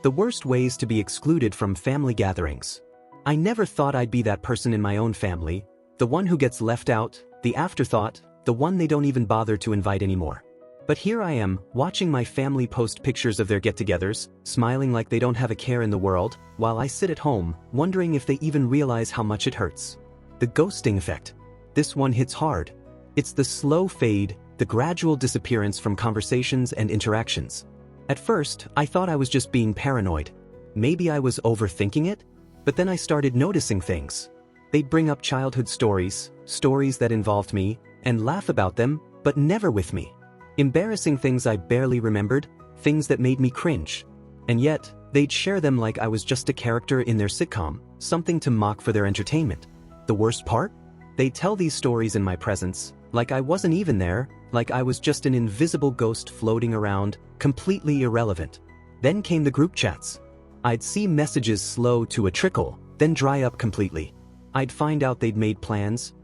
The worst ways to be excluded from family gatherings. I never thought I'd be that person in my own family, the one who gets left out, the afterthought, the one they don't even bother to invite anymore. But here I am, watching my family post pictures of their get-togethers, smiling like they don't have a care in the world, while I sit at home, wondering if they even realize how much it hurts. The ghosting effect. This one hits hard. It's the slow fade, the gradual disappearance from conversations and interactions. At first, I thought I was just being paranoid. Maybe I was overthinking it? But then I started noticing things. They'd bring up childhood stories that involved me, and laugh about them, but never with me. Embarrassing things I barely remembered, things that made me cringe. And yet, they'd share them like I was just a character in their sitcom, something to mock for their entertainment. The worst part? They'd tell these stories in my presence, like I wasn't even there, like I was just an invisible ghost floating around, completely irrelevant. Then came the group chats. I'd see messages slow to a trickle, then dry up completely. I'd find out they'd made plans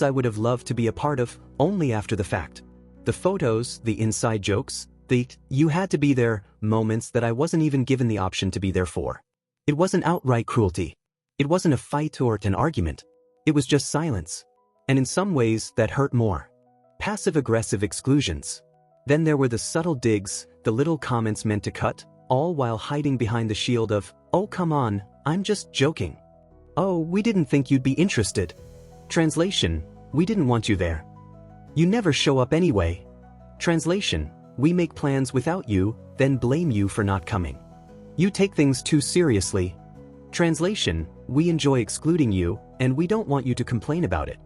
I would have loved to be a part of, only after the fact. The photos, the inside jokes, the "you had to be there" moments that I wasn't even given the option to be there for. It wasn't outright cruelty. It wasn't a fight or an argument. It was just silence. And in some ways, that hurt more. Passive-aggressive exclusions. Then there were the subtle digs, the little comments meant to cut, all while hiding behind the shield of, "Oh come on, I'm just joking." "Oh, we didn't think you'd be interested." Translation: "We didn't want you there. You never show up anyway." Translation: "We make plans without you, then blame you for not coming. You take things too seriously." Translation: "We enjoy excluding you, and we don't want you to complain about it."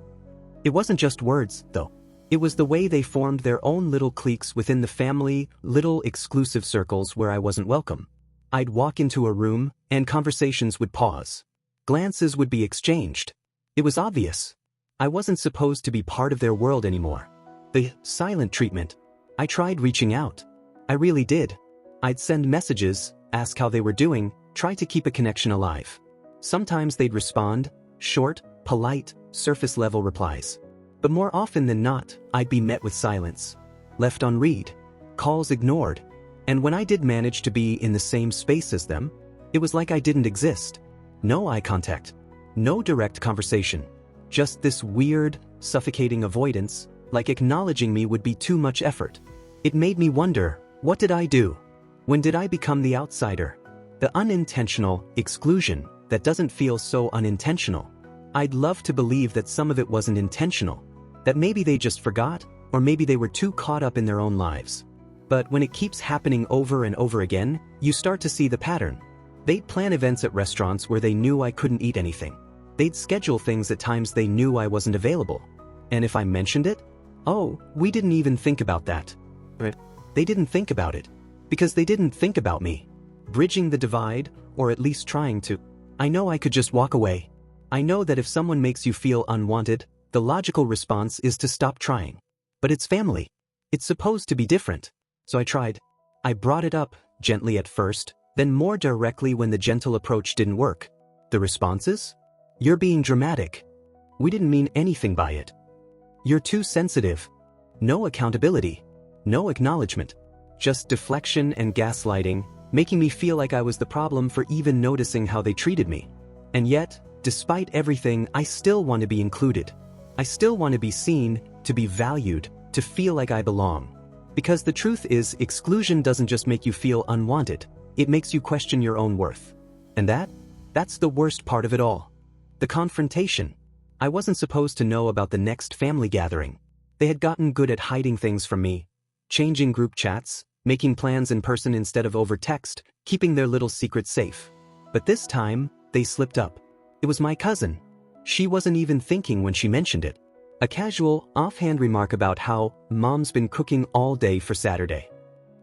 It wasn't just words, though. It was the way they formed their own little cliques within the family, little exclusive circles where I wasn't welcome. I'd walk into a room, and conversations would pause. Glances would be exchanged. It was obvious. I wasn't supposed to be part of their world anymore. The silent treatment. I tried reaching out. I really did. I'd send messages, ask how they were doing, try to keep a connection alive. Sometimes they'd respond, short, polite, surface-level replies. But more often than not, I'd be met with silence. Left unread. Calls ignored. And when I did manage to be in the same space as them, it was like I didn't exist. No eye contact. No direct conversation. Just this weird, suffocating avoidance, like acknowledging me would be too much effort. It made me wonder, what did I do? When did I become the outsider? The unintentional exclusion that doesn't feel so unintentional. I'd love to believe that some of it wasn't intentional, that maybe they just forgot, or maybe they were too caught up in their own lives. But when it keeps happening over and over again, you start to see the pattern. They'd plan events at restaurants where they knew I couldn't eat anything. They'd schedule things at times they knew I wasn't available. And if I mentioned it, "Oh, we didn't even think about that." They didn't think about it, because they didn't think about me. Bridging the divide, or at least trying to. I know I could just walk away. I know that if someone makes you feel unwanted, the logical response is to stop trying. But it's family. It's supposed to be different. So I tried. I brought it up, gently at first, then more directly when the gentle approach didn't work. The responses? "You're being dramatic. We didn't mean anything by it. You're too sensitive." No accountability. No acknowledgement. Just deflection and gaslighting, making me feel like I was the problem for even noticing how they treated me. And yet, despite everything, I still want to be included. I still want to be seen, to be valued, to feel like I belong. Because the truth is, exclusion doesn't just make you feel unwanted, it makes you question your own worth. And that's the worst part of it all. The confrontation. I wasn't supposed to know about the next family gathering. They had gotten good at hiding things from me, changing group chats, making plans in person instead of over text, keeping their little secrets safe. But this time, they slipped up. It was my cousin. She wasn't even thinking when she mentioned it. A casual, offhand remark about how Mom's been cooking all day for Saturday.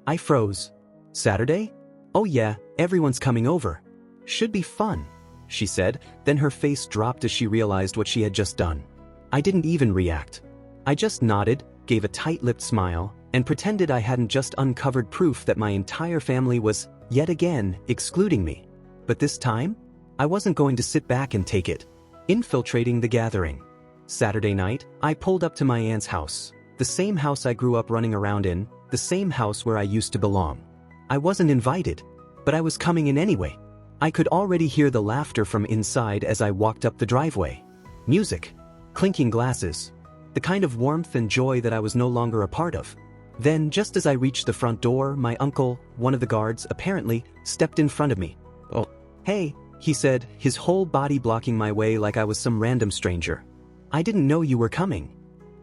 I froze. "Saturday? Oh yeah, everyone's coming over. Should be fun," she said, then her face dropped as she realized what she had just done. I didn't even react. I just nodded, gave a tight-lipped smile, and pretended I hadn't just uncovered proof that my entire family was, yet again, excluding me. But this time, I wasn't going to sit back and take it. Infiltrating the gathering. Saturday night, I pulled up to my aunt's house, the same house I grew up running around in, the same house where I used to belong. I wasn't invited, but I was coming in anyway. I could already hear the laughter from inside as I walked up the driveway. Music. Clinking glasses. The kind of warmth and joy that I was no longer a part of. Then, just as I reached the front door, my uncle, one of the guards, apparently, stepped in front of me. "Oh, hey," he said, his whole body blocking my way like I was some random stranger. "I didn't know you were coming."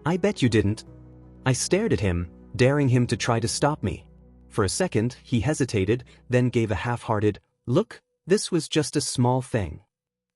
"I bet you didn't." I stared at him, daring him to try to stop me. For a second, he hesitated, then gave a half-hearted, "Look, this was just a small thing."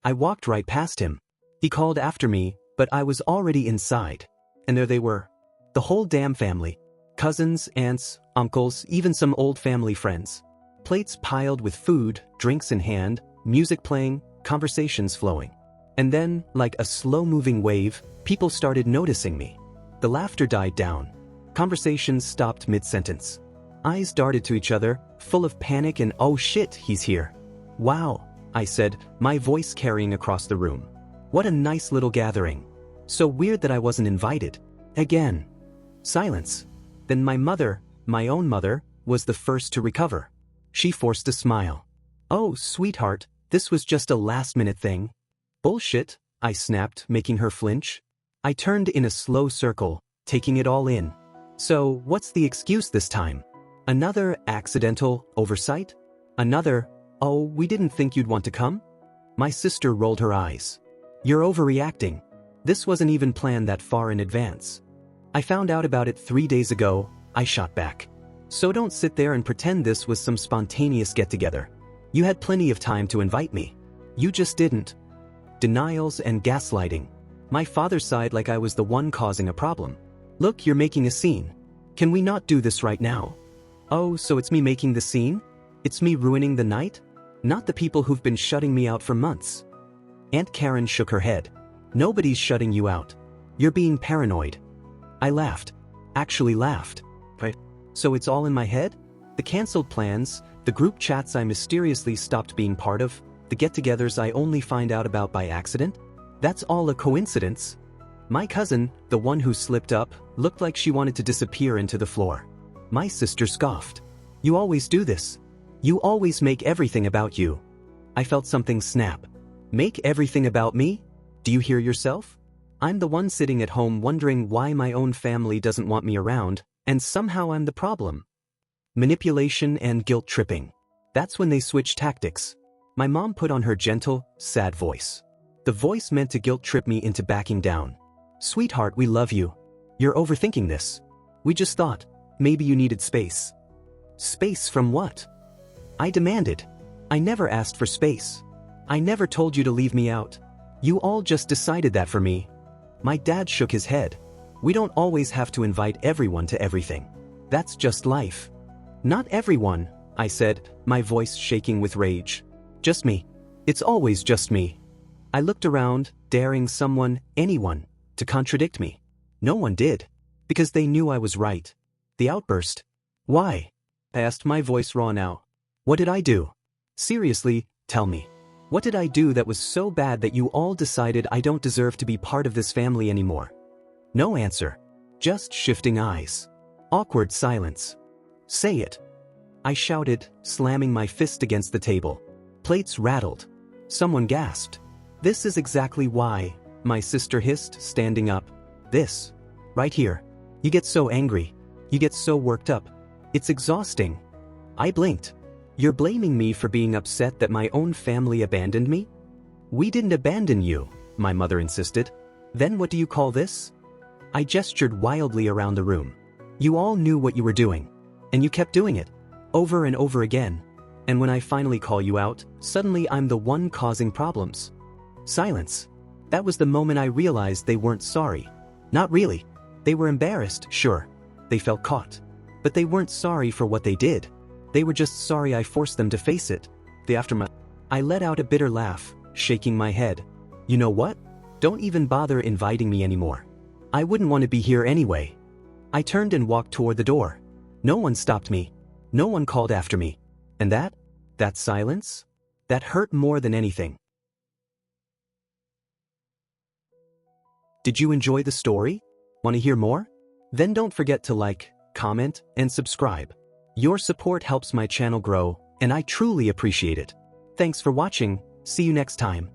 I walked right past him. He called after me, but I was already inside. And there they were. The whole damn family. Cousins, aunts, uncles, even some old family friends. Plates piled with food, drinks in hand, music playing, conversations flowing. And then, like a slow-moving wave, people started noticing me. The laughter died down. Conversations stopped mid-sentence. Eyes darted to each other, full of panic and "oh shit, he's here." "Wow," I said, my voice carrying across the room. "What a nice little gathering. So weird that I wasn't invited." Again. Silence. Then my mother, my own mother, was the first to recover. She forced a smile. "Oh, sweetheart, this was just a last-minute thing." "Bullshit," I snapped, making her flinch. I turned in a slow circle, taking it all in. "So, what's the excuse this time? Another accidental oversight? Another, 'oh, we didn't think you'd want to come'?" My sister rolled her eyes. "You're overreacting. This wasn't even planned that far in advance." "I found out about it 3 days ago," I shot back. "So don't sit there and pretend this was some spontaneous get-together. You had plenty of time to invite me. You just didn't." Denials and gaslighting. My father sighed like I was the one causing a problem. "Look, you're making a scene. Can we not do this right now?" "Oh, so it's me making the scene? It's me ruining the night? Not the people who've been shutting me out for months." Aunt Karen shook her head. "Nobody's shutting you out. You're being paranoid." I laughed. Actually laughed. "But so it's all in my head? The cancelled plans, the group chats I mysteriously stopped being part of, the get-togethers I only find out about by accident? That's all a coincidence?" My cousin, the one who slipped up, looked like she wanted to disappear into the floor. My sister scoffed. "You always do this. You always make everything about you." I felt something snap. "Make everything about me? Do you hear yourself? I'm the one sitting at home wondering why my own family doesn't want me around, and somehow I'm the problem." Manipulation and guilt tripping. That's when they switch tactics. My mom put on her gentle, sad voice. The voice meant to guilt trip me into backing down. "Sweetheart, we love you. You're overthinking this. We just thought, maybe you needed space." "Space from what?" I demanded. "I never asked for space. I never told you to leave me out. You all just decided that for me." My dad shook his head. "We don't always have to invite everyone to everything. That's just life." "Not everyone," I said, my voice shaking with rage. "Just me. It's always just me." I looked around, daring someone, anyone, to contradict me. No one did. Because they knew I was right. The outburst. "Why?" I asked, my voice raw now. "What did I do? Seriously, tell me. What did I do that was so bad that you all decided I don't deserve to be part of this family anymore?" No answer. Just shifting eyes. Awkward silence. "Say it." I shouted, slamming my fist against the table. Plates rattled. Someone gasped. "This is exactly why," my sister hissed, standing up. "This. Right here. You get so angry. You get so worked up. It's exhausting." I blinked. "You're blaming me for being upset that my own family abandoned me?" "We didn't abandon you," my mother insisted. "Then what do you call this?" I gestured wildly around the room. "You all knew what you were doing. And you kept doing it. Over and over again. And when I finally call you out, suddenly I'm the one causing problems." Silence. That was the moment I realized they weren't sorry. Not really. They were embarrassed, sure. They felt caught. But they weren't sorry for what they did. They were just sorry I forced them to face it. The aftermath. I let out a bitter laugh, shaking my head. "You know what? Don't even bother inviting me anymore. I wouldn't want to be here anyway." I turned and walked toward the door. No one stopped me. No one called after me. And that silence? That hurt more than anything. Did you enjoy the story? Want to hear more? Then don't forget to like, comment, and subscribe. Your support helps my channel grow, and I truly appreciate it. Thanks for watching, see you next time.